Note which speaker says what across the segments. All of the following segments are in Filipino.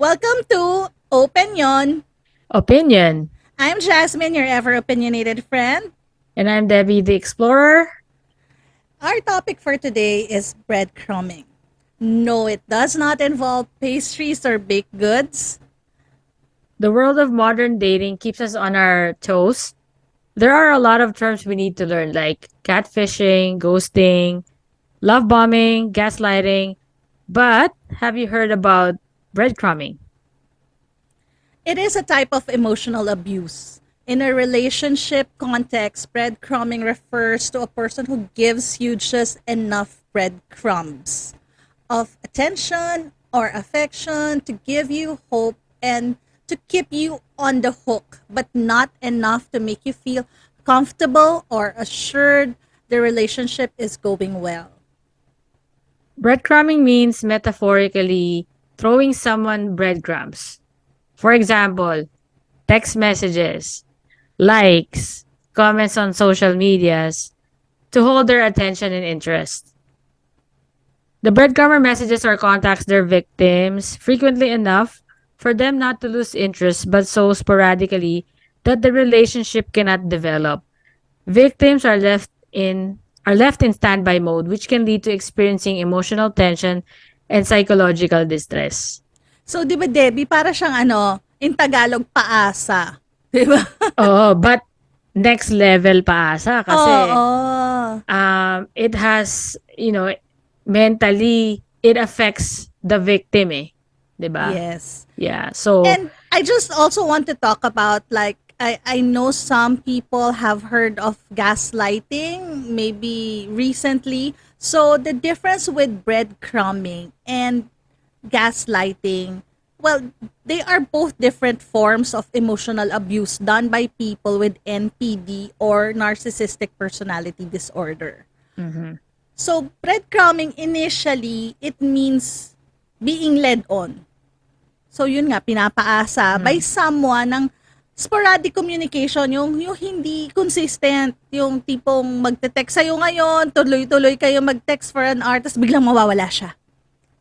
Speaker 1: Welcome to Opinion.
Speaker 2: Opinion.
Speaker 1: I'm Jazmin, your ever opinionated friend.
Speaker 2: And I'm Debbie the Explorer.
Speaker 1: Our topic for today is breadcrumbing. No, it does not involve pastries or baked goods.
Speaker 2: The world of modern dating keeps us on our toes. There are a lot of terms we need to learn, like catfishing, ghosting, love bombing, gaslighting. But have you heard about breadcrumbing?
Speaker 1: It is a type of emotional abuse. In a relationship context, breadcrumbing refers to a person who gives you just enough breadcrumbs of attention or affection to give you hope and to keep you on the hook, but not enough to make you feel comfortable or assured the relationship is going well.
Speaker 2: Breadcrumbing means metaphorically throwing someone breadcrumbs. For example, text messages, likes, comments on social medias to hold their attention and interest. The breadcrumber messages or contacts their victims frequently enough for them not to lose interest, but so sporadically that the relationship cannot develop. Victims are left in standby mode, which can lead to experiencing emotional tension and psychological distress.
Speaker 1: So, di ba, Debbie, para siyang in Tagalog, paasa. Di ba?
Speaker 2: Oh, but next level pa asa kasi
Speaker 1: Oo.
Speaker 2: it has, mentally it affects the victim eh, 'di ba?
Speaker 1: Yes.
Speaker 2: Yeah. So,
Speaker 1: And I just also want to talk about like I know some people have heard of gaslighting maybe recently. So the difference with breadcrumbing and gaslighting, well, they are both different forms of emotional abuse done by people with NPD or narcissistic personality disorder.
Speaker 2: mhm.
Speaker 1: So breadcrumbing initially it means being led on. So yun nga, pinapaasa by someone ng sporadic communication, yung hindi consistent, yung tipong magte-text sa'yo ngayon, tuloy-tuloy kayo mag-text for an hour, tapos biglang mawawala siya.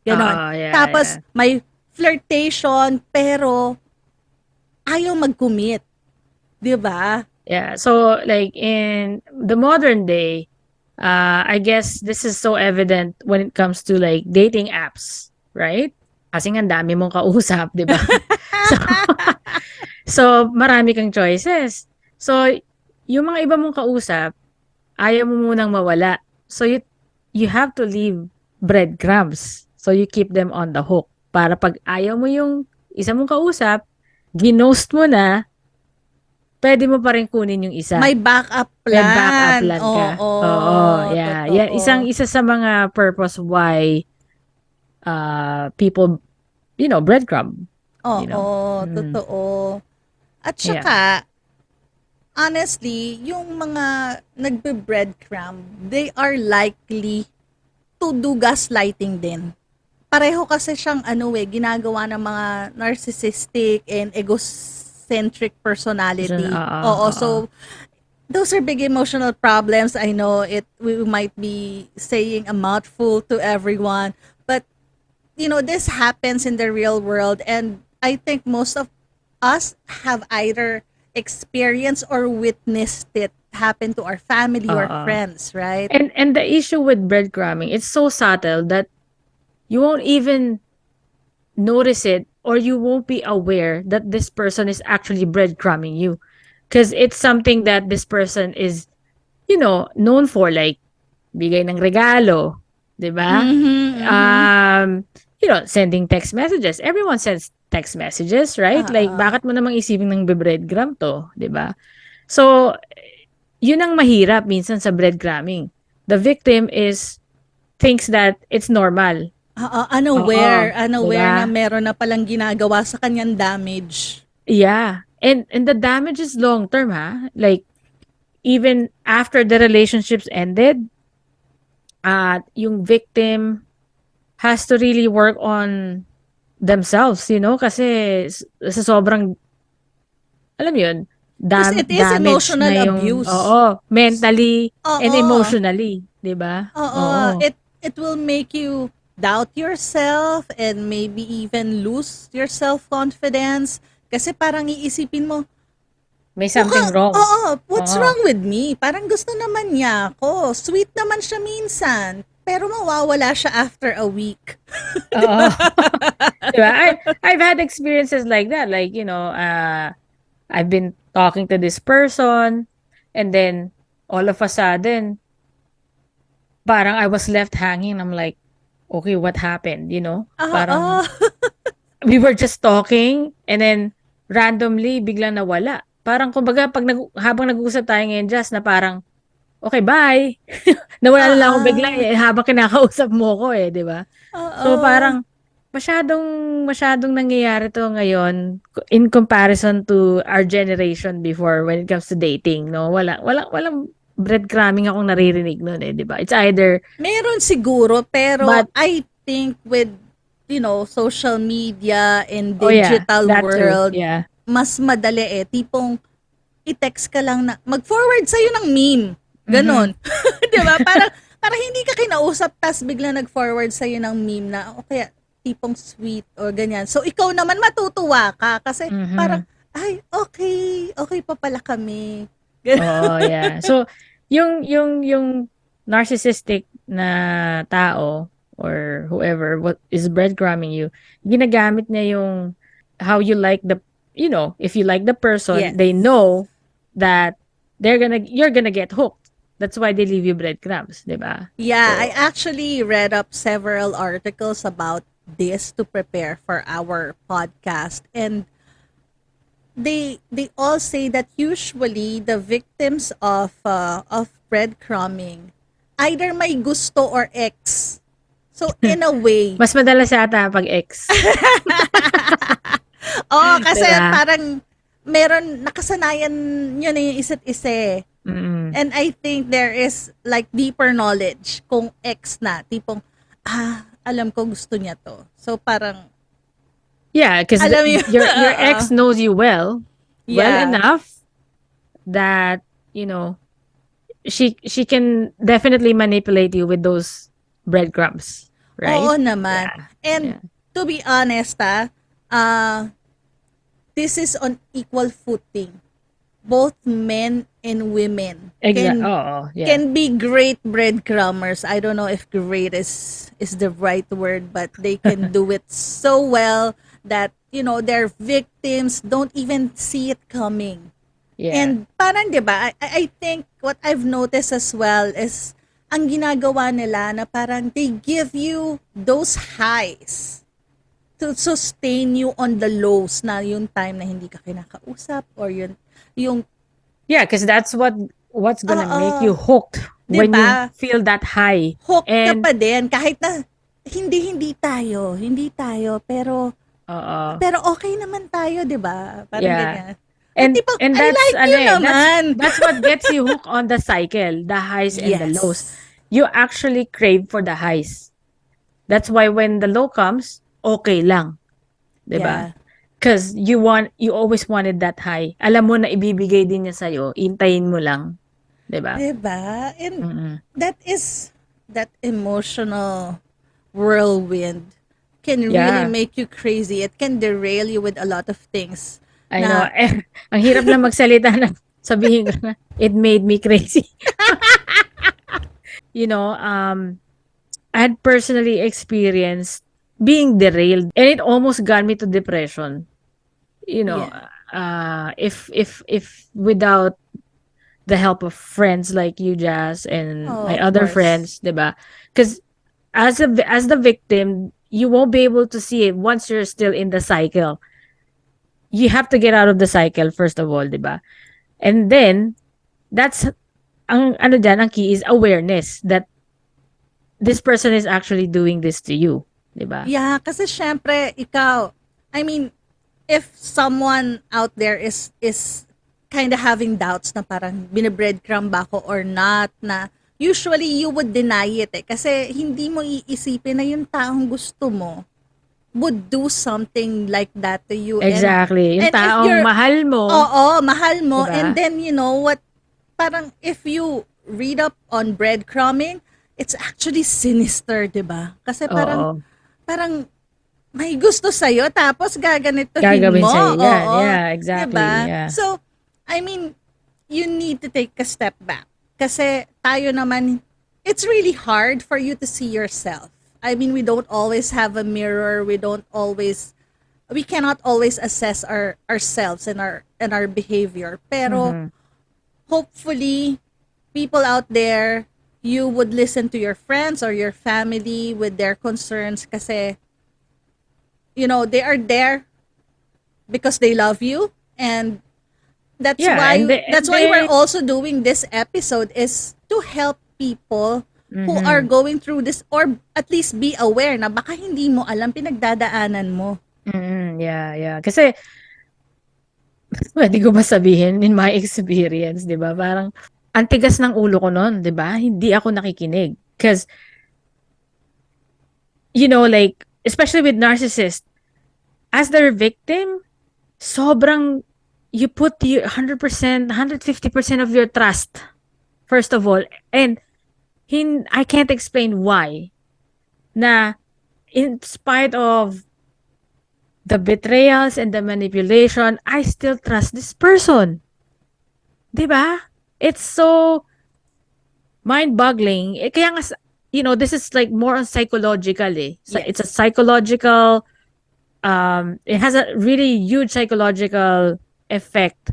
Speaker 1: Ganon.
Speaker 2: Oo, yeah,
Speaker 1: Tapos
Speaker 2: yeah.
Speaker 1: may flirtation, pero ayaw mag-commit. Di ba?
Speaker 2: Yeah. So, like in the modern day, I guess this is so evident when it comes to like dating apps, right? Kasi nga ang dami mong kausap, 'di ba? So, so marami kang choices. So, yung mga iba mong kausap, ayaw mo munang mawala. So, you have to leave breadcrumbs. So, you keep them on the hook. Para pag ayaw mo yung isa mong kausap, ginost mo na, pwede mo pa rin kunin yung isa.
Speaker 1: May backup
Speaker 2: May backup
Speaker 1: plan.
Speaker 2: plan ka.
Speaker 1: Oo,
Speaker 2: Oo, yeah. Yan,
Speaker 1: totoo.
Speaker 2: isa sa mga purpose why people, breadcrumb, you
Speaker 1: Oo,
Speaker 2: know. Mm,
Speaker 1: totoo. At
Speaker 2: yeah.
Speaker 1: saka, honestly, yung mga nagbe-breadcrumb, they are likely to do gaslighting din. Pareho kasi siyang ginagawa ng mga narcissistic and egocentric personality.
Speaker 2: Oo,
Speaker 1: Oo,
Speaker 2: oo.
Speaker 1: so those are big emotional problems. I know we might be saying a mouthful to everyone, but this happens in the real world, and I think most of us have either experienced or witnessed it happen to our family or
Speaker 2: Oo.
Speaker 1: friends, right?
Speaker 2: And the issue with breadcrumbing, it's so subtle that you won't even notice it or you won't be aware that this person is actually breadcrumbing you. Because it's something that this person is, known for, like, bigay ng regalo, 'di ba?
Speaker 1: Mm-hmm, mm-hmm.
Speaker 2: Sending text messages. Everyone sends text messages, right? Like,
Speaker 1: Ah,
Speaker 2: bakit mo namang isipin ng breadcrumb to, 'di ba? So, yun ang mahirap minsan sa breadcrumbing. The victim thinks that it's normal. Oo, di
Speaker 1: unaware na
Speaker 2: ba?
Speaker 1: meron na palang ginagawa sa kanyang damage.
Speaker 2: Yeah. And the damage is long term, ha? Like, even after the relationships ended, yung victim has to really work on themselves, kasi sa sobrang, alam mo yun,
Speaker 1: Because it is
Speaker 2: damage
Speaker 1: emotional
Speaker 2: na yung,
Speaker 1: abuse.
Speaker 2: oo, mentally and
Speaker 1: Oo.
Speaker 2: emotionally, di ba?
Speaker 1: Oo,
Speaker 2: Oo.
Speaker 1: it will make you doubt yourself and maybe even lose your self-confidence. Kasi parang iisipin mo,
Speaker 2: May something wrong.
Speaker 1: oo, what's
Speaker 2: Oo.
Speaker 1: wrong with me? Parang gusto naman niya ako. Sweet naman siya minsan. Pero mawawala siya after a week.
Speaker 2: Oo. 'Di ba? I've had experiences like that. Like, I've been talking to this person and then all of a sudden, parang I was left hanging. I'm like, okay, what happened?
Speaker 1: Oo.
Speaker 2: Parang we were just talking and then randomly biglang nawala. Parang kumbaga habang nag-uusap tayo ngayon just na parang, okay, bye. Nawala na lang ako bigla
Speaker 1: Oo.
Speaker 2: habang kinakausap mo ko 'di ba? So
Speaker 1: Oo.
Speaker 2: parang masyadong masyadong nangyayari 'to ngayon in comparison to our generation before when it comes to dating 'no. Walang breadcrumbing akong naririnig nun 'di ba? It's either
Speaker 1: Meron siguro, pero
Speaker 2: but
Speaker 1: I think with, social media and
Speaker 2: oh yeah,
Speaker 1: digital
Speaker 2: that too.
Speaker 1: world,
Speaker 2: Yeah.
Speaker 1: mas madali tipong i-text ka lang na, mag-forward sa'yo ng meme.
Speaker 2: Mhm.
Speaker 1: Ganon. Di ba? Parang hindi ka kinausap, tas bigla nag-forward sa'yo ng meme na, o kaya tipong sweet or ganyan. So, ikaw naman matutuwa ka kasi parang,
Speaker 2: Mhm.
Speaker 1: ay, okay, okay pa pala kami. Ganon.
Speaker 2: Oo, yeah. So, yung narcissistic na tao or whoever what is breadcrumbing you, ginagamit niya yung how you like if you like the person,
Speaker 1: Yes.
Speaker 2: they know that you're gonna get hooked. That's why they leave you breadcrumbs, 'di ba?
Speaker 1: Yeah, I
Speaker 2: So,
Speaker 1: actually read up several articles about this to prepare for our podcast, and they all say that usually the victims of breadcrumbing either may gusto or ex. So in a way,
Speaker 2: mas madalas yata pag ex,
Speaker 1: oh,
Speaker 2: 'di
Speaker 1: kasi
Speaker 2: ba?
Speaker 1: parang meron nakasanayan nyo na yung isa't isa eh.
Speaker 2: Mm.
Speaker 1: And I think there is like deeper knowledge kung ex na. Tipong, alam ko gusto niya to. So parang,
Speaker 2: Yeah, because
Speaker 1: alam mo
Speaker 2: your
Speaker 1: oo.
Speaker 2: ex knows you well
Speaker 1: Yeah.
Speaker 2: enough that, you know, she can definitely manipulate you with those breadcrumbs, right?
Speaker 1: Oo naman.
Speaker 2: Yeah.
Speaker 1: And
Speaker 2: Yeah.
Speaker 1: to be honest, uh, this is on equal footing. Both men and women
Speaker 2: Oo, yeah.
Speaker 1: can be great breadcrumbers. I don't know if great is the right word, but they can do it so well that their victims don't even see it coming.
Speaker 2: Yeah.
Speaker 1: And parang 'di ba? I think what I've noticed as well is ang ginagawa nila na parang they give you those highs to sustain you on the lows na yung time na hindi ka kinakausap or yung
Speaker 2: Yeah, because that's what's gonna make
Speaker 1: oo,
Speaker 2: you hooked
Speaker 1: 'di
Speaker 2: when you
Speaker 1: ba?
Speaker 2: feel that high.
Speaker 1: Hook ka
Speaker 2: And
Speaker 1: pa din kahit na hindi tayo pero
Speaker 2: oo,
Speaker 1: pero okay naman tayo, 'di ba? Parang
Speaker 2: yeah.
Speaker 1: ganyan. Ay tipong
Speaker 2: And
Speaker 1: I
Speaker 2: that's
Speaker 1: like you
Speaker 2: that's
Speaker 1: naman.
Speaker 2: that's what gets you hooked on the cycle, the highs and the lows.
Speaker 1: Yes.
Speaker 2: You actually crave for the highs. That's why when the low comes, okay lang, 'di ba?
Speaker 1: Yeah.
Speaker 2: Because you always wanted that high. Alam mo na ibibigay din niya sa'yo, hintayin mo lang, 'di ba?
Speaker 1: 'Di ba? And
Speaker 2: Mm.
Speaker 1: that emotional whirlwind can really
Speaker 2: Yeah,
Speaker 1: make you crazy. It can derail you with a lot of things.
Speaker 2: I know.
Speaker 1: Na
Speaker 2: Ang hirap lang magsalita na sabihin ko na, it made me crazy. You know, I had personally experienced being derailed and it almost got me to depression. You know,
Speaker 1: yeah.
Speaker 2: if without the help of friends like you, Jazz, and
Speaker 1: Oh,
Speaker 2: my
Speaker 1: of
Speaker 2: other
Speaker 1: course.
Speaker 2: friends, 'di ba? Because as the victim, you won't be able to see it once you're still in the cycle. You have to get out of the cycle first of all, 'di ba? And then that's ang ano diyan, ang key is awareness that this person is actually doing this to you, 'di ba?
Speaker 1: Yeah, kasi syempre ikaw, I mean, if someone out there is kind of having doubts na parang binibreadcrumb ba ako or not, na usually you would deny it kasi hindi mo iisipin na yung taong gusto mo would do something like that to you.
Speaker 2: Exactly. Yung
Speaker 1: And if
Speaker 2: taong
Speaker 1: you're
Speaker 2: mahal mo,
Speaker 1: oo, mahal
Speaker 2: 'di
Speaker 1: mo, and
Speaker 2: ba?
Speaker 1: then you know what, parang if you read up on breadcrumbing, it's actually sinister, 'di ba? Kasi parang
Speaker 2: Oo.
Speaker 1: parang may gusto sa'yo tapos gaganituhin
Speaker 2: Gagawin
Speaker 1: mo.
Speaker 2: sa'yo yan.
Speaker 1: Oo,
Speaker 2: Yeah,
Speaker 1: 'di
Speaker 2: exactly.
Speaker 1: ba?
Speaker 2: Yeah.
Speaker 1: So, I mean, you need to take a step back. Kasi tayo naman, it's really hard for you to see yourself. I mean, we don't always have a mirror. We cannot always assess ourselves and our behavior. Pero
Speaker 2: Mhm.
Speaker 1: hopefully, people out there, you would listen to your friends or your family with their concerns kasi, they are there because they love you, and that's
Speaker 2: Yeah,
Speaker 1: why
Speaker 2: and
Speaker 1: that's why we're
Speaker 2: they
Speaker 1: also doing this episode, is to help people who are
Speaker 2: mhm.
Speaker 1: going through this, or at least be aware na baka hindi mo alam pinagdadaanan mo.
Speaker 2: Yeah, yeah. Kasi puwede ko ba sabihin in my experience, 'di ba, parang ang tigas ng ulo ko nun, 'di ba? Hindi ako nakikinig. 'Cause, like, especially with narcissists, as their victim, sobrang you put your 100%, 150% of your trust, first of all. And I can't explain why na in spite of the betrayals and the manipulation, I still trust this person. 'Di ba? It's so mind-boggling. Kaya nga, this is like more on psychological eh. So it's a
Speaker 1: Yes.
Speaker 2: psychological, it has a really huge psychological effect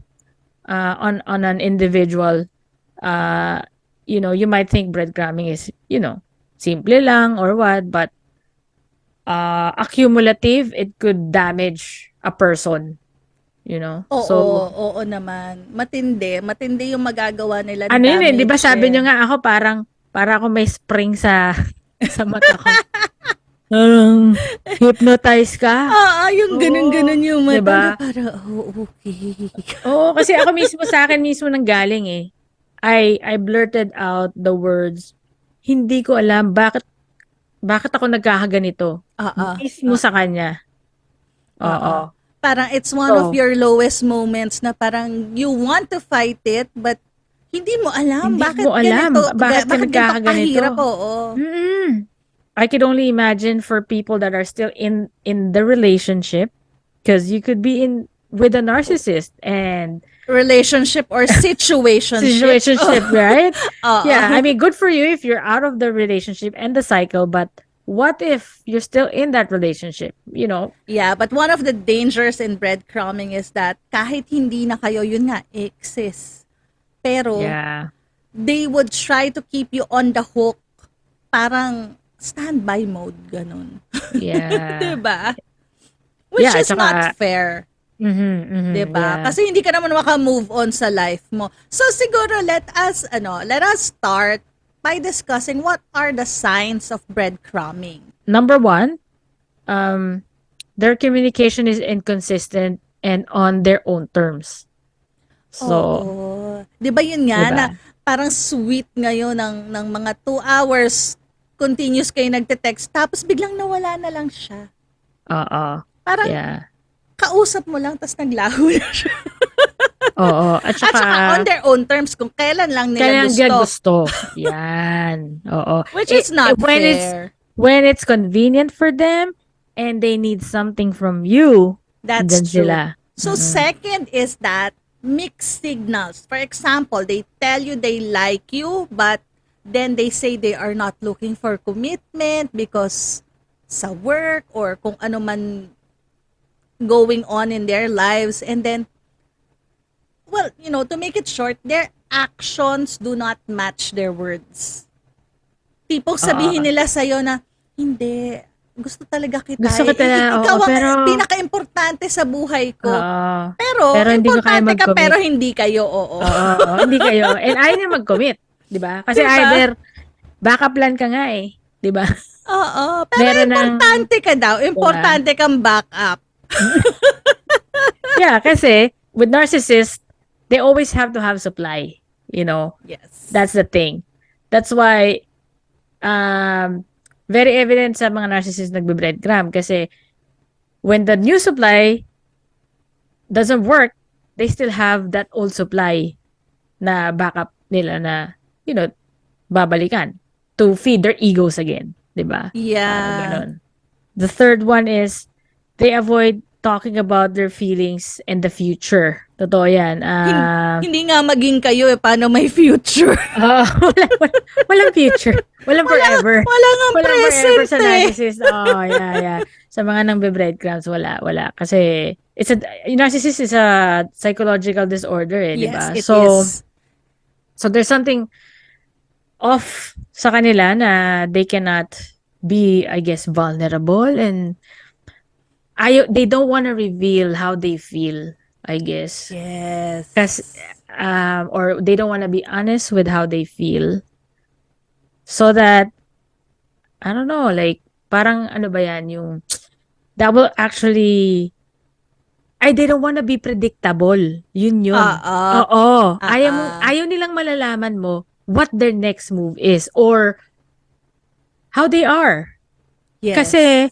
Speaker 2: on an individual. Uh, you might think breadcrumbing is, simple lang or what, but accumulative, it could damage a person,
Speaker 1: Oo,
Speaker 2: So,
Speaker 1: oo naman. Matindi yung magagawa nilang
Speaker 2: ano yun eh, 'di ba
Speaker 1: damage
Speaker 2: sabi
Speaker 1: eh.
Speaker 2: niyo nga ako para ako may spring sa sa mata ko. Hypnotize ka?
Speaker 1: Oo, yung
Speaker 2: Oo,
Speaker 1: ganun-ganun yung
Speaker 2: 'di
Speaker 1: mata na
Speaker 2: ba?
Speaker 1: para, oh, okay.
Speaker 2: Oo, kasi ako mismo sa akin mismo nanggaling eh. I blurted out the words, "Hindi ko alam bakit ako nagkakaganito."
Speaker 1: Oo,
Speaker 2: Mismo sa
Speaker 1: oo.
Speaker 2: kanya.
Speaker 1: Oo.
Speaker 2: Oo.
Speaker 1: Parang it's one of
Speaker 2: So,
Speaker 1: your lowest moments na parang you want to fight it, but hindi mo alam
Speaker 2: hindi
Speaker 1: bakit
Speaker 2: mo alam
Speaker 1: ganito,
Speaker 2: bakit ka
Speaker 1: bakit ganito kahirap,
Speaker 2: nagkakaganito.
Speaker 1: oo.
Speaker 2: Mm. I could only imagine for people that are still in the relationship, because you could be in with a narcissist and
Speaker 1: Relationship or situationship.
Speaker 2: situationship, right? Yeah, I
Speaker 1: Oo.
Speaker 2: mean, good for you if you're out of the relationship and the cycle, but what if you're still in that relationship?
Speaker 1: Yeah, but one of the dangers in breadcrumbing is that kahit hindi na kayo, yun nga, exist. Pero,
Speaker 2: Yeah,
Speaker 1: they would try to keep you on the hook. Parang standby mode, ganun.
Speaker 2: yeah,
Speaker 1: 'Diba? Which
Speaker 2: yeah.
Speaker 1: is not
Speaker 2: Tsaka,
Speaker 1: fair. 'Di ba?
Speaker 2: yeah.
Speaker 1: Kasi hindi ka naman maka-move on sa life mo. So siguro let us start by discussing what are the signs of breadcrumbing.
Speaker 2: Number one, um, their communication is inconsistent and on their own terms.
Speaker 1: Oo.
Speaker 2: So,
Speaker 1: 'Di ba yun
Speaker 2: di
Speaker 1: nga na
Speaker 2: ba?
Speaker 1: parang sweet ngayon ng mga 2 hours continuous kayo nagte-text tapos biglang nawala na lang siya.
Speaker 2: Oo.
Speaker 1: Parang
Speaker 2: Yeah.
Speaker 1: kausap mo lang tapos naglaho na siya.
Speaker 2: Oo. At
Speaker 1: At
Speaker 2: saka,
Speaker 1: saka on their own terms kung kailan lang nila
Speaker 2: kaya
Speaker 1: gusto,
Speaker 2: gusto. Yan. Oo.
Speaker 1: which is not
Speaker 2: When
Speaker 1: fair.
Speaker 2: it's convenient for them and they need something from you,
Speaker 1: That's
Speaker 2: dyan
Speaker 1: true.
Speaker 2: sila.
Speaker 1: So second is that mixed signals. For example, they tell you they like you, but then they say they are not looking for commitment because sa work or kung ano man going on in their lives. And then, well, to make it short, their actions do not match their words. Tipong sabihin
Speaker 2: Oo.
Speaker 1: nila sa'yo na, hindi, gusto talaga kita.
Speaker 2: Gusto kita, oo,
Speaker 1: Ikaw ang
Speaker 2: pero,
Speaker 1: pinaka-importante sa buhay ko.
Speaker 2: oo.
Speaker 1: Pero,
Speaker 2: Pero hindi ko kaya
Speaker 1: importante ka pero
Speaker 2: mag-commit.
Speaker 1: hindi kayo, oo.
Speaker 2: Oo, hindi kayo. And ayaw niya mag-commit. Di ba? Kasi
Speaker 1: Diba?
Speaker 2: either, backup plan ka nga eh. Di ba?
Speaker 1: Oo. Pero
Speaker 2: Meron ng,
Speaker 1: importante ka daw.
Speaker 2: di ba?
Speaker 1: Importante kang backup.
Speaker 2: Yeah, kasi with narcissists, they always have to have supply.
Speaker 1: Yes.
Speaker 2: That's the thing. That's why, um, very evident sa mga narcissists nagbe-breadcrumb kasi when the new supply doesn't work, they still have that old supply na backup nila na, babalikan. to feed their egos again, 'di ba? Parang
Speaker 1: Yeah.
Speaker 2: gano'n. The third one is they avoid talking about their feelings and the future. Totoo 'yan.
Speaker 1: Hindi nga maging kayo eh, paano may future?
Speaker 2: Walang future. Walang
Speaker 1: wala,
Speaker 2: forever.
Speaker 1: wala nga
Speaker 2: Walang forever
Speaker 1: present
Speaker 2: sa
Speaker 1: eh.
Speaker 2: narcissist. Oh, yeah, yeah. Sa mga nang breadcrumbs, wala. Kasi narcissist is a psychological disorder eh, di
Speaker 1: Yes,
Speaker 2: ba?
Speaker 1: it
Speaker 2: So,
Speaker 1: is.
Speaker 2: so there's something off sa kanila na they cannot be, I guess, vulnerable and they don't want to reveal how they feel, I guess. Kasi,
Speaker 1: Yes.
Speaker 2: or they don't want to be honest with how they feel. So that, I don't know, like, parang ano ba yan, yung, that will actually, they don't wanna be predictable. Yun.
Speaker 1: Oo.
Speaker 2: Oo.
Speaker 1: Oo.
Speaker 2: Ayaw nilang malalaman mo what their next move is or how they are.
Speaker 1: Yes.
Speaker 2: Kasi,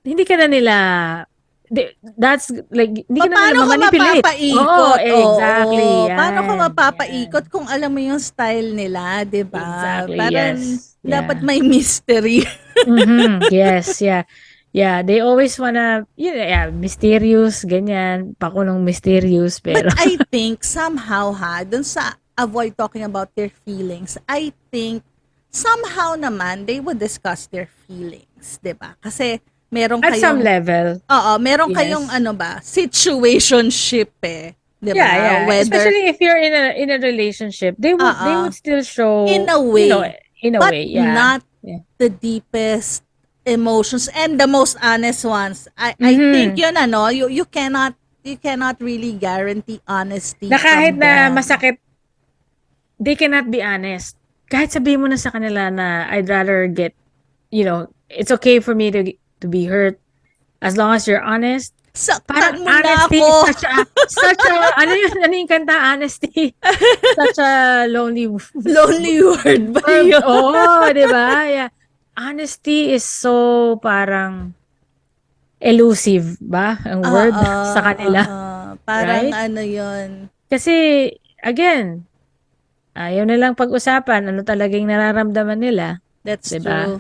Speaker 2: hindi ka na nila, that's like, hindi ka na nila
Speaker 1: Paano ka
Speaker 2: ma-manipulate. Oo,
Speaker 1: mapapaikot?
Speaker 2: exactly.
Speaker 1: Oo. Paano ka
Speaker 2: Yan.
Speaker 1: mapapaikot kung alam mo yung style nila, 'di ba?
Speaker 2: Exactly,
Speaker 1: Parang
Speaker 2: yes.
Speaker 1: dapat
Speaker 2: Yeah.
Speaker 1: may mystery.
Speaker 2: Mhm. Yes, yeah. Yeah, they always wanna, yeah, mysterious, ganyan, pakulong mysterious,
Speaker 1: But
Speaker 2: pero
Speaker 1: I think somehow dun sa avoid talking about their feelings, I think somehow naman they would discuss their feelings, 'di ba? Kasi meron
Speaker 2: at some
Speaker 1: kayong
Speaker 2: level,
Speaker 1: meron kayong
Speaker 2: yes.
Speaker 1: ano ba, situationship eh, 'di
Speaker 2: Yeah,
Speaker 1: ba?
Speaker 2: yeah.
Speaker 1: Whether
Speaker 2: Especially if you're in a relationship, they would
Speaker 1: oo,
Speaker 2: still
Speaker 1: in
Speaker 2: show,
Speaker 1: a way,
Speaker 2: in a
Speaker 1: but
Speaker 2: way, yeah.
Speaker 1: not
Speaker 2: Yeah.
Speaker 1: the deepest emotions and the most honest ones. I think
Speaker 2: Mhm.
Speaker 1: yun ano, you cannot really guarantee honesty
Speaker 2: Na kahit
Speaker 1: from
Speaker 2: na
Speaker 1: them.
Speaker 2: masakit, they cannot be honest. Kahit sabihin mo na sa kanila na I'd rather get, it's okay for me to be hurt as long as you're honest.
Speaker 1: Saktan
Speaker 2: Parang
Speaker 1: mo na
Speaker 2: honesty
Speaker 1: ako.
Speaker 2: is such a ano yung kanta, honesty, such a lonely
Speaker 1: Lonely word ba
Speaker 2: word.
Speaker 1: yun?
Speaker 2: Oo, 'di ba? Yeah. Honesty is so parang elusive ba ang word
Speaker 1: Oo,
Speaker 2: sa kanila,
Speaker 1: oo. Parang
Speaker 2: right?
Speaker 1: ano yun.
Speaker 2: Kasi again, ayaw nilang pag-usapan ano talagang nararamdaman nila,
Speaker 1: That's
Speaker 2: 'di ba?
Speaker 1: true.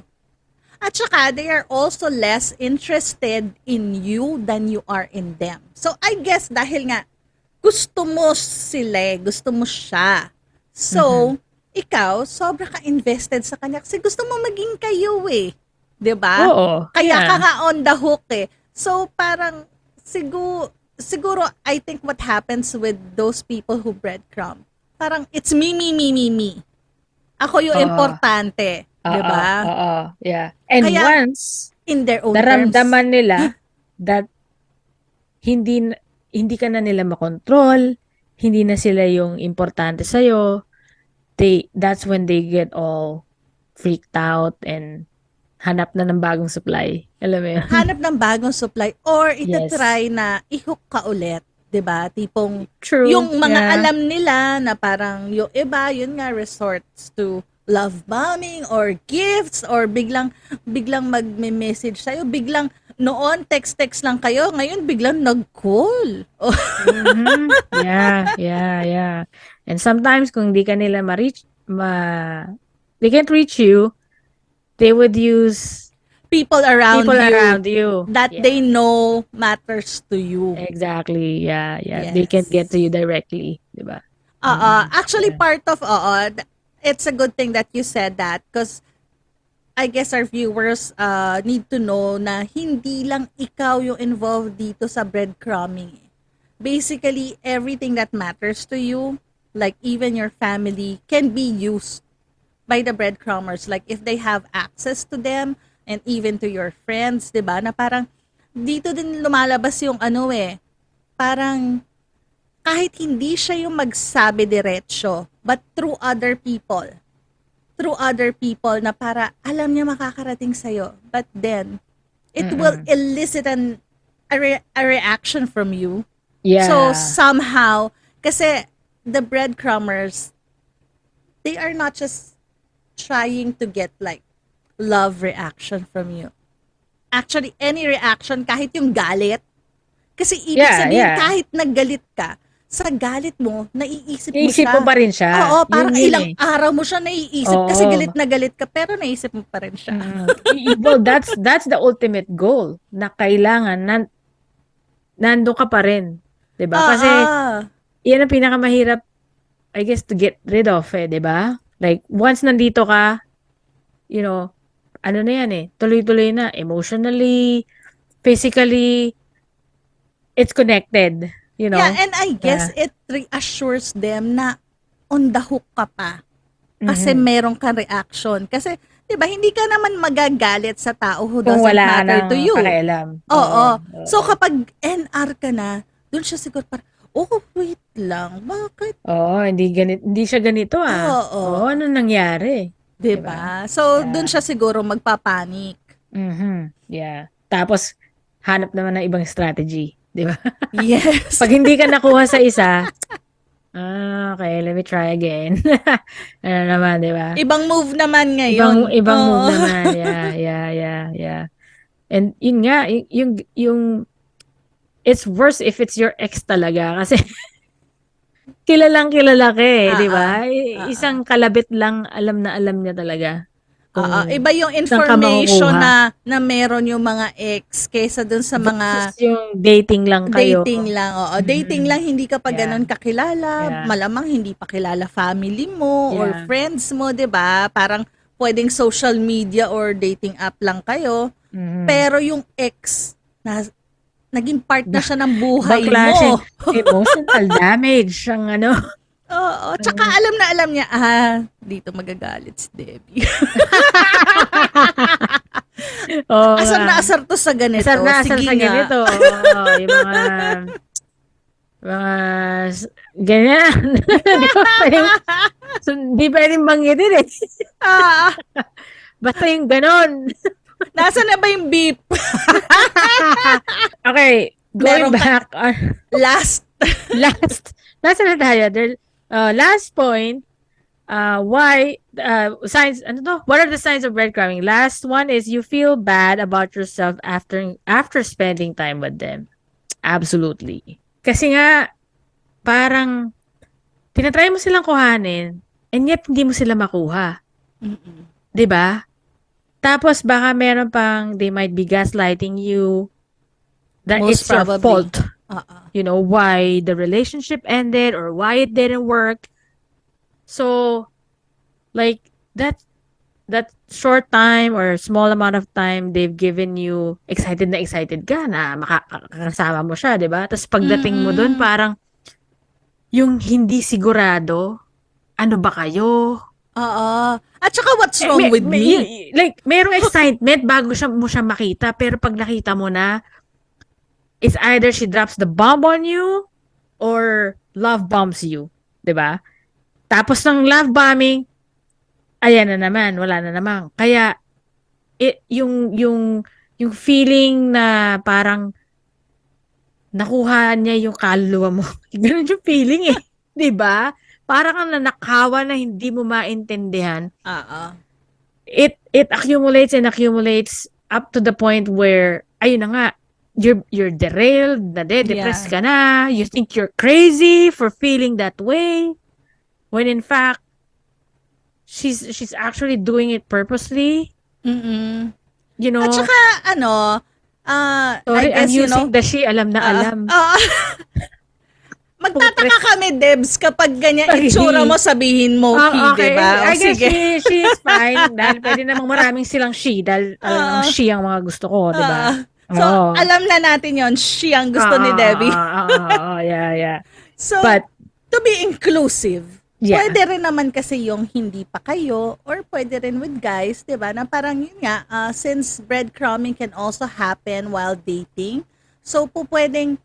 Speaker 1: At saka, they are also less interested in you than you are in them. So, I guess dahil nga, gusto mo sila gusto mo siya.
Speaker 2: Mhm.
Speaker 1: So, ikaw, sobra ka invested sa kanya kasi gusto mo maging kayo eh. 'Di ba?
Speaker 2: Oo,
Speaker 1: Kaya ka
Speaker 2: yeah.
Speaker 1: nga on the hook eh. So, parang, siguro, I think what happens with those people who breadcrumb, parang, it's me, me, me, me, me. Ako yung
Speaker 2: Oo.
Speaker 1: importante. 'Di
Speaker 2: Oo,
Speaker 1: ba?
Speaker 2: oo, yeah. And
Speaker 1: Kaya,
Speaker 2: once
Speaker 1: in their own terms.
Speaker 2: naramdaman nila that hindi ka na nila makontrol, hindi na sila yung importante sa'yo, that's when they get all freaked out and hanap na ng bagong supply. Alam mo yun?
Speaker 1: Hanap ng bagong supply or
Speaker 2: Yes.
Speaker 1: itatry na i-hook ka ulit, 'di ba? Tipong
Speaker 2: True,
Speaker 1: yung mga
Speaker 2: yeah.
Speaker 1: alam nila na parang yung iba, yun nga resorts to love bombing or gifts or biglang magme-message sa'yo, biglang noon text lang kayo, ngayon biglang nag-call.
Speaker 2: Mhm. Yeah, yeah, yeah. And sometimes kung di ka nila they can't reach you, they would use
Speaker 1: People around
Speaker 2: people
Speaker 1: you
Speaker 2: around you.
Speaker 1: that they
Speaker 2: Yeah.
Speaker 1: know matters to you.
Speaker 2: Exactly. Yeah, yeah. They can get to
Speaker 1: Yes.
Speaker 2: you directly, 'di ba?
Speaker 1: Actually
Speaker 2: Yeah.
Speaker 1: part of it's a good thing that you said that because I guess our viewers need to know na hindi lang ikaw yung involved dito sa breadcrumbing. Basically, everything that matters to you, like even your family, can be used by the breadcrumbers. Like if they have access to them and even to your friends, 'di ba? Na parang dito din lumalabas yung ano eh, parang kahit hindi siya yung magsabi diretso, but through other people na para alam niya makakarating sa'yo. But then, it will
Speaker 2: Mm.
Speaker 1: elicit a reaction from you. So,
Speaker 2: Yeah.
Speaker 1: somehow, kasi the breadcrumbers, they are not just trying to get like love reaction from you. Actually, any reaction, kahit yung galit, kasi ibig
Speaker 2: Yeah,
Speaker 1: sabihin
Speaker 2: yeah.
Speaker 1: kahit naggalit ka, sa galit mo, naiisip mo
Speaker 2: Iisip mo
Speaker 1: siya.
Speaker 2: pa rin siya.
Speaker 1: Oo, parang
Speaker 2: Yun
Speaker 1: ilang
Speaker 2: eh.
Speaker 1: araw mo siya naiisip kasi
Speaker 2: Oo.
Speaker 1: galit na galit ka, pero naisip mo pa rin siya.
Speaker 2: Well, that's the ultimate goal na kailangan nandun ka pa rin. 'Di ba? Kasi
Speaker 1: Oo.
Speaker 2: yan ang pinakamahirap, I guess, to get rid of eh, 'di ba? Like, once nandito ka, you know, ano na yan eh, tuloy-tuloy na. Emotionally, physically, it's connected, you
Speaker 1: Yeah,
Speaker 2: know?
Speaker 1: and I guess
Speaker 2: Yeah.
Speaker 1: it reassures them na on the hook ka pa. Kasi
Speaker 2: Mhm.
Speaker 1: meron kang reaction. Kasi, di ba, hindi ka naman magagalit sa tao who
Speaker 2: Kung
Speaker 1: doesn't
Speaker 2: wala ka
Speaker 1: matter
Speaker 2: ng
Speaker 1: to you.
Speaker 2: pakialam. Oo,
Speaker 1: Oo. So,
Speaker 2: oo.
Speaker 1: kapag NR ka na, dun siya siguro parang, oh, wait lang, bakit?
Speaker 2: Oo, hindi siya ganito ah. Oo,
Speaker 1: Oo.
Speaker 2: ano nangyari?
Speaker 1: 'Di
Speaker 2: 'Di ba?
Speaker 1: ba? So, dun
Speaker 2: Yeah.
Speaker 1: siya siguro magpapanik.
Speaker 2: Yeah. Tapos, hanap naman ng ibang strategy, 'di ba?
Speaker 1: Yes.
Speaker 2: Pag hindi ka nakuha sa isa, okay, let me try again. Ano naman, 'di ba?
Speaker 1: Ibang move naman
Speaker 2: Ibang
Speaker 1: ngayon.
Speaker 2: ibang move
Speaker 1: Oo.
Speaker 2: naman. Yeah. And yun nga, yung it's worse if it's your ex talaga kasi kilalang kilala ka eh, 'di
Speaker 1: Oo.
Speaker 2: ba?
Speaker 1: Oo.
Speaker 2: Isang kalabit lang alam na alam niya talaga
Speaker 1: Oo,
Speaker 2: kung
Speaker 1: iba yung
Speaker 2: saan ka
Speaker 1: information
Speaker 2: makukuha.
Speaker 1: na meron yung mga ex kaysa dun sa
Speaker 2: Versus
Speaker 1: mga
Speaker 2: yung dating lang kayo.
Speaker 1: dating lang. Oo, dating
Speaker 2: Mm.
Speaker 1: lang hindi ka pa
Speaker 2: Yeah,
Speaker 1: ganun kakilala,
Speaker 2: yeah,
Speaker 1: malamang hindi pa kilala family mo or
Speaker 2: yeah.
Speaker 1: friends mo, 'di ba? Parang pwedeng social media or dating app lang kayo.
Speaker 2: Mhm.
Speaker 1: Pero yung ex na naging part na
Speaker 2: Ba
Speaker 1: siya ng
Speaker 2: ibang
Speaker 1: buhay
Speaker 2: klaseng
Speaker 1: mo.
Speaker 2: emotional damage ang ano.
Speaker 1: Oo, tsaka
Speaker 2: ang
Speaker 1: alam na alam niya, dito magagalit si Debbie.
Speaker 2: Oo
Speaker 1: Asar
Speaker 2: nga.
Speaker 1: na asar 'to sa
Speaker 2: Asar
Speaker 1: ganito,
Speaker 2: na asar
Speaker 1: sige
Speaker 2: sa
Speaker 1: nga.
Speaker 2: ganito, oo, yung mga ganyan. 'Di ba puwedeng hindi puwedeng banggitin, eh.
Speaker 1: Ah,
Speaker 2: Basta yung gano'n.
Speaker 1: nasaan na ba yung beep?
Speaker 2: Okay, going
Speaker 1: Meron ka
Speaker 2: back,
Speaker 1: last.
Speaker 2: last nasaan na tayo? Last point, why, signs ano 'to? What are the signs of breadcrumbing? Last one is you feel bad about yourself after spending time with them. Absolutely. Kasi nga parang tina-try mo silang kuhanin and yet hindi mo sila makuha,
Speaker 1: Mm.
Speaker 2: 'di ba? Tapos baka meron pang they might be gaslighting you that
Speaker 1: Most
Speaker 2: it's your
Speaker 1: probably.
Speaker 2: fault,
Speaker 1: Oo.
Speaker 2: why the relationship ended or why it didn't work. So, like that short time or small amount of time they've given you, excited ka na makakasama mo siya, 'di ba? Tapos pagdating mo dun
Speaker 1: Mm.
Speaker 2: parang yung hindi sigurado, ano ba kayo?
Speaker 1: Oo. At saka what's
Speaker 2: Eh,
Speaker 1: wrong with me?
Speaker 2: like merong excitement bago mo siya makita pero pag nakita mo na, it's either she drops the bomb on you or love bombs you, 'di ba? Tapos ng love bombing, ayan na naman, wala na naman. Kaya yung feeling na parang nakuha niya yung kaluluwa mo. Ganun yung feeling eh, 'di ba? Parang kang nanakawan na hindi mo maintindihan.
Speaker 1: Oo.
Speaker 2: It accumulates and accumulates up to the point where ayun na nga, you're derailed, nade-depress
Speaker 1: Yeah.
Speaker 2: ka na, you think you're crazy for feeling that way, when in fact she's actually doing it purposely,
Speaker 1: Mm.
Speaker 2: you
Speaker 1: At
Speaker 2: know.
Speaker 1: saka ano, I
Speaker 2: Sorry, I'm
Speaker 1: guess,
Speaker 2: using the she, alam na
Speaker 1: oo.
Speaker 2: alam.
Speaker 1: Oo.
Speaker 2: Putres.
Speaker 1: Magtataka kami, Debs, kapag ganyan
Speaker 2: Pag
Speaker 1: itsura
Speaker 2: he.
Speaker 1: mo, sabihin mo he,
Speaker 2: Oh,
Speaker 1: 'di
Speaker 2: okay.
Speaker 1: ba? O
Speaker 2: I guess
Speaker 1: sige.
Speaker 2: she is fine dahil pwede namang maraming silang she dahil talagang
Speaker 1: Oo.
Speaker 2: she ang mga gusto ko, 'di
Speaker 1: Oo.
Speaker 2: ba?
Speaker 1: So,
Speaker 2: Oo.
Speaker 1: alam na natin yon, she ang gusto ni Debbie.
Speaker 2: Yeah.
Speaker 1: So,
Speaker 2: But
Speaker 1: to be inclusive,
Speaker 2: yeah.
Speaker 1: pwede rin naman kasi yung hindi pa kayo or pwede rin with guys, 'di ba? Na parang yun nga, since breadcrumbing can also happen while dating, so po pwedeng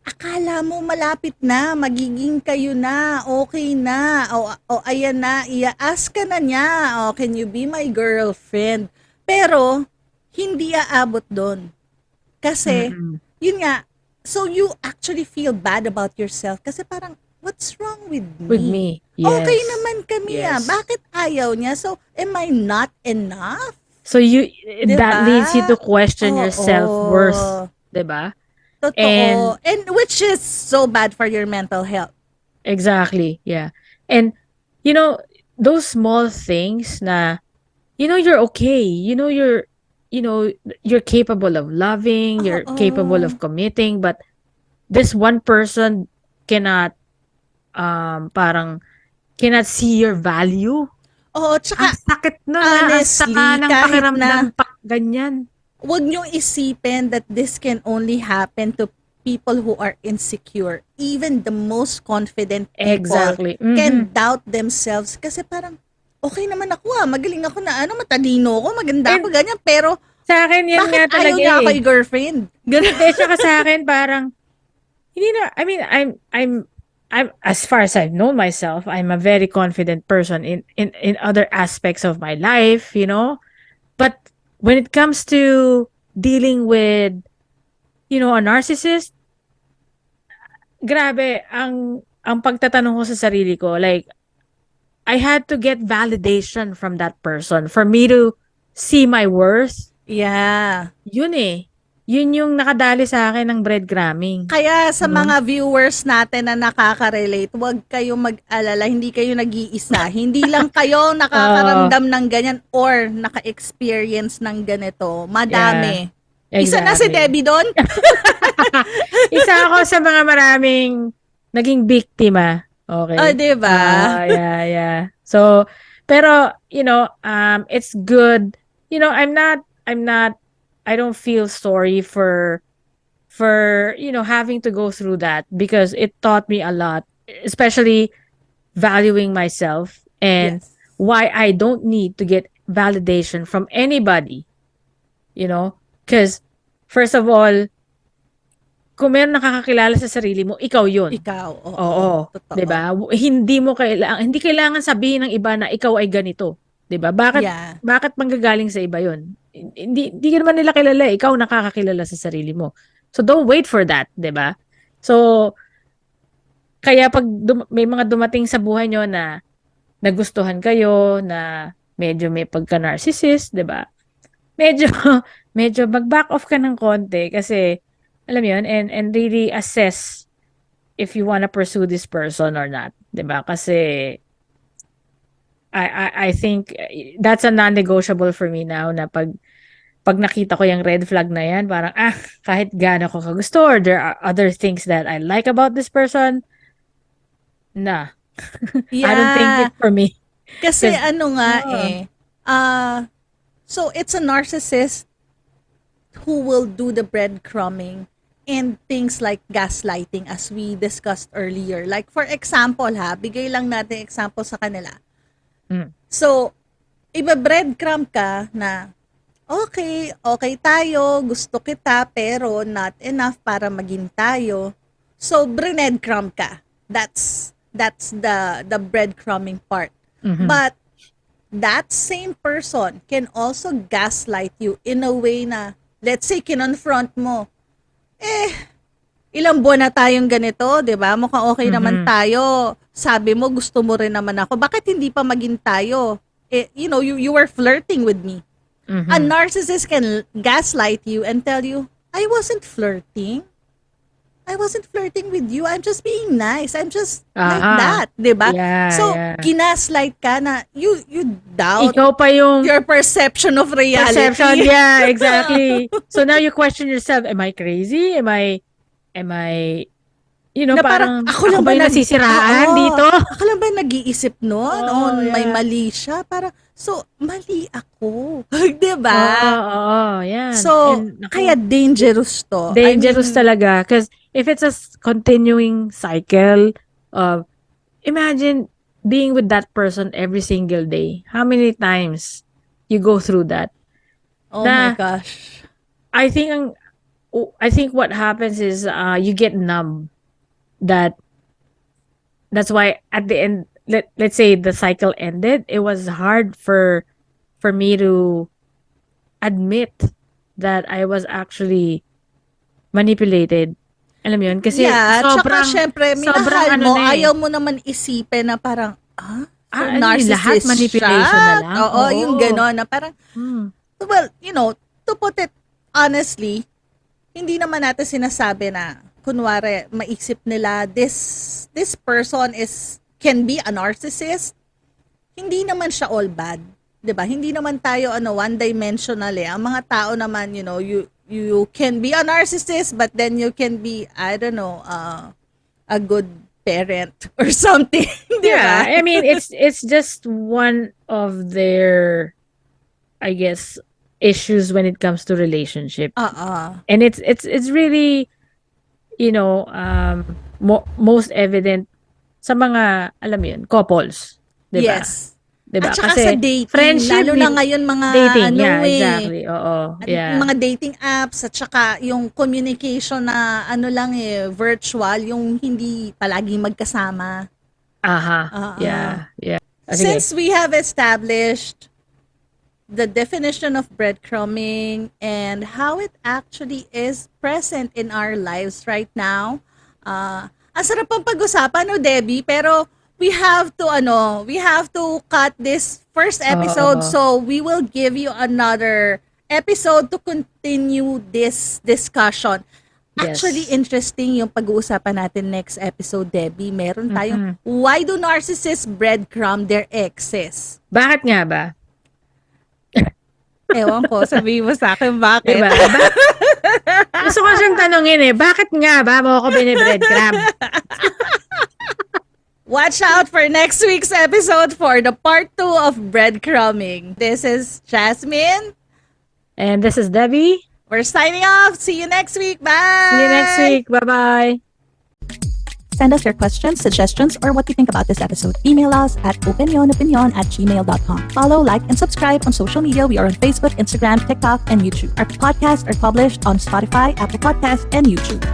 Speaker 1: akala mo malapit na, magiging kayo na, okay na, o ayan na, i-ask ka na niya, can you be my girlfriend? Pero, hindi aabot doon. Kasi,
Speaker 2: Mm-mm.
Speaker 1: yun nga, so you actually feel bad about yourself kasi parang, what's wrong with
Speaker 2: With
Speaker 1: me?
Speaker 2: me.
Speaker 1: Okay
Speaker 2: Yes.
Speaker 1: naman kami
Speaker 2: Yes.
Speaker 1: bakit ayaw niya? So, am I not enough?
Speaker 2: So you that
Speaker 1: Diba?
Speaker 2: leads you to question your
Speaker 1: Oo.
Speaker 2: self-worth, 'di ba?
Speaker 1: Totoo.
Speaker 2: And
Speaker 1: And which is so bad for your mental health.
Speaker 2: exactly, yeah. And you know, those small things na you're okay. You know you're capable of loving, you're capable
Speaker 1: Oo.
Speaker 2: of committing, but this one person cannot parang cannot see your value.
Speaker 1: Oo,
Speaker 2: Ang
Speaker 1: tsaka
Speaker 2: sakit nun, ang sama
Speaker 1: honestly,
Speaker 2: ng
Speaker 1: kahit
Speaker 2: pakiramdam
Speaker 1: na
Speaker 2: pa ganyan.
Speaker 1: wag niyong isipin that this can only happen to people who are insecure. Even the most confident people
Speaker 2: Exactly.
Speaker 1: can doubt themselves kasi parang, okay naman ako magaling ako na matalino ako, maganda ako,
Speaker 2: And
Speaker 1: ganyan. Pero,
Speaker 2: sa'kin yan
Speaker 1: bakit
Speaker 2: nga
Speaker 1: ayaw
Speaker 2: talaga,
Speaker 1: niya ako
Speaker 2: eh.
Speaker 1: i-girlfriend? Ganun.
Speaker 2: Hindi, tsaka sa'kin parang hindi na I mean, I'm as far as I've known myself, I'm a very confident person in other aspects of my life, But when it comes to dealing with, a narcissist, grabe ang pagtatanong ko sa sarili ko, like I had to get validation from that person for me to see my worth.
Speaker 1: Yeah.
Speaker 2: Yun eh. Yun yung nakadali sa akin ng breadcrumbing.
Speaker 1: Kaya sa
Speaker 2: No?
Speaker 1: mga viewers natin na nakaka-relate, huwag kayong mag-alala, hindi kayo nag-iisa. Hindi lang kayo
Speaker 2: Oo.
Speaker 1: nakakaramdam ng ganyan or naka-experience ng ganito.
Speaker 2: Yeah.
Speaker 1: Madami. Isa na si
Speaker 2: Exactly.
Speaker 1: Debbie doon.
Speaker 2: Isa ako sa mga maraming naging biktima.
Speaker 1: Oh,
Speaker 2: Okay.
Speaker 1: 'di ba?
Speaker 2: Yeah, yeah. So, pero, it's good. I'm not, I don't feel sorry for, having to go through that because it taught me a lot, especially valuing myself and
Speaker 1: Yes.
Speaker 2: why I don't need to get validation from anybody, because first of all, kung meron nakakakilala sa sarili mo, ikaw yun.
Speaker 1: Ikaw, oo.
Speaker 2: Oo, 'di
Speaker 1: Totoo.
Speaker 2: ba? Hindi kailangan sabihin ng iba na ikaw ay ganito, 'di ba? Bakit
Speaker 1: Yeah.
Speaker 2: bakit manggagaling sa iba 'yun? Hindi ka naman nila kilala, ikaw nakakakilala sa sarili mo. So don't wait for that, 'di ba? So kaya pag may mga dumating sa buhay nyo na nagustuhan kayo, na medyo may pagka-narcissist, 'di ba? Medyo medyo mag-back off ka ng konti kasi alam mo 'yun, and really assess if you wanna pursue this person or not, 'di ba? Kasi I think that's a non-negotiable for me now na pag nakita ko yung red flag na yan, parang kahit gaano ko kagusto or there are other things that I like about this person, nah. I don't think
Speaker 1: Yeah.
Speaker 2: it's for me.
Speaker 1: Kasi
Speaker 2: Because
Speaker 1: ano nga so it's a narcissist who will do the breadcrumbing and things like gaslighting as we discussed earlier. Like for example bigay lang natin example sa kanila. So, iba-breadcrumb ka na, okay tayo, gusto kita, pero not enough para maging tayo. So, breadcrumb ka. That's the breadcrumbing part. But, that same person can also gaslight you in a way na, let's say, kinonfront mo, ilang buwan na tayong ganito, 'di ba? Mukhang okay naman tayo. Sabi mo gusto mo rin naman ako. Bakit hindi pa maging tayo? You were flirting with me. A narcissist can gaslight you and tell you, I wasn't flirting. I wasn't flirting with you. I'm just being nice. I'm just like that, 'di ba?
Speaker 2: Yeah,
Speaker 1: So,
Speaker 2: yeah.
Speaker 1: ginaslight ka na you doubt
Speaker 2: Ikaw pa yung
Speaker 1: your perception of reality.
Speaker 2: perception. Yeah, exactly. So now you question yourself, am I crazy? Am I,
Speaker 1: Na parang
Speaker 2: parang
Speaker 1: ako
Speaker 2: ako
Speaker 1: lang
Speaker 2: ba
Speaker 1: ba
Speaker 2: yung nasisiraan
Speaker 1: oo,
Speaker 2: dito?
Speaker 1: ako lang ba nag-iisip nun o
Speaker 2: Oh,
Speaker 1: may
Speaker 2: yeah.
Speaker 1: mali siya? Parang, so, mali ako. 'Di
Speaker 2: Oo,
Speaker 1: ba?
Speaker 2: oo, yan.
Speaker 1: So,
Speaker 2: And
Speaker 1: kaya
Speaker 2: naku,
Speaker 1: dangerous to. I
Speaker 2: dangerous
Speaker 1: mean,
Speaker 2: talaga. Because if it's a continuing cycle of, imagine being with that person every single day. How many times you go through that?
Speaker 1: oh my
Speaker 2: Na,
Speaker 1: gosh.
Speaker 2: I think ang I think what happens is you get numb. That's why at the end, let's say the cycle ended, it was hard for me to admit that I was actually manipulated. Alam mo yun? Kasi
Speaker 1: Yeah, tsaka syempre,
Speaker 2: sobrang
Speaker 1: minahal
Speaker 2: ano
Speaker 1: mo,
Speaker 2: na
Speaker 1: ayaw
Speaker 2: eh.
Speaker 1: mo naman isipin na parang, so
Speaker 2: Ano yun, lahat
Speaker 1: narcissist
Speaker 2: manipulation na
Speaker 1: siya?
Speaker 2: lang?
Speaker 1: Oo, yung
Speaker 2: Oo.
Speaker 1: gano'n na parang,
Speaker 2: Hmm.
Speaker 1: well, to put it honestly, hindi naman natin sinasabi na, kunwari, maisip nila, this person can be a narcissist. Hindi naman siya all bad. 'Di ba? Hindi naman tayo one-dimensional eh. Ang mga tao naman, you can be a narcissist, but then you can be, I don't know, a good parent or something. Di
Speaker 2: Yeah,
Speaker 1: ba?
Speaker 2: I mean, it's just one of their, I guess, issues when it comes to relationship. And it's really, most evident sa mga, alam mo yun, couples. Diba?
Speaker 1: Yes.
Speaker 2: Diba?
Speaker 1: At saka
Speaker 2: Kasi
Speaker 1: sa dating,
Speaker 2: friendship
Speaker 1: lalo na ngayon mga
Speaker 2: dating, yeah, exactly. Oo, yeah.
Speaker 1: mga dating apps at saka yung communication na virtual, yung hindi palaging magkasama.
Speaker 2: Yeah. Sige.
Speaker 1: Since we have established the definition of breadcrumbing and how it actually is present in our lives right now, ang sarap pang pag-usapan, no, Debbie? Pero we have to cut this first episode, so we will give you another episode to continue this discussion. Actually, interesting yung pag-uusapan natin next episode, Debbie. Meron tayong, why do narcissists breadcrumb their exes?
Speaker 2: Bakit nga ba?
Speaker 1: Ewan ko, sabihin mo sa akin bakit.
Speaker 2: Diba? Gusto ko siyang tanongin bakit nga ba mo ako binibreadcrumb?
Speaker 1: Watch out for next week's episode for the part 2 of breadcrumbing. This is Jazmin.
Speaker 2: And this is Debbie.
Speaker 1: We're signing off. See you next week. Bye.
Speaker 2: See you next week. Bye-bye.
Speaker 1: Send us your questions, suggestions, or what you think about this episode. Email us at opinionopinion@gmail.com. Follow, like, and subscribe on social media. We are on Facebook, Instagram, TikTok, and YouTube. Our podcasts are published on Spotify, Apple Podcasts, and YouTube.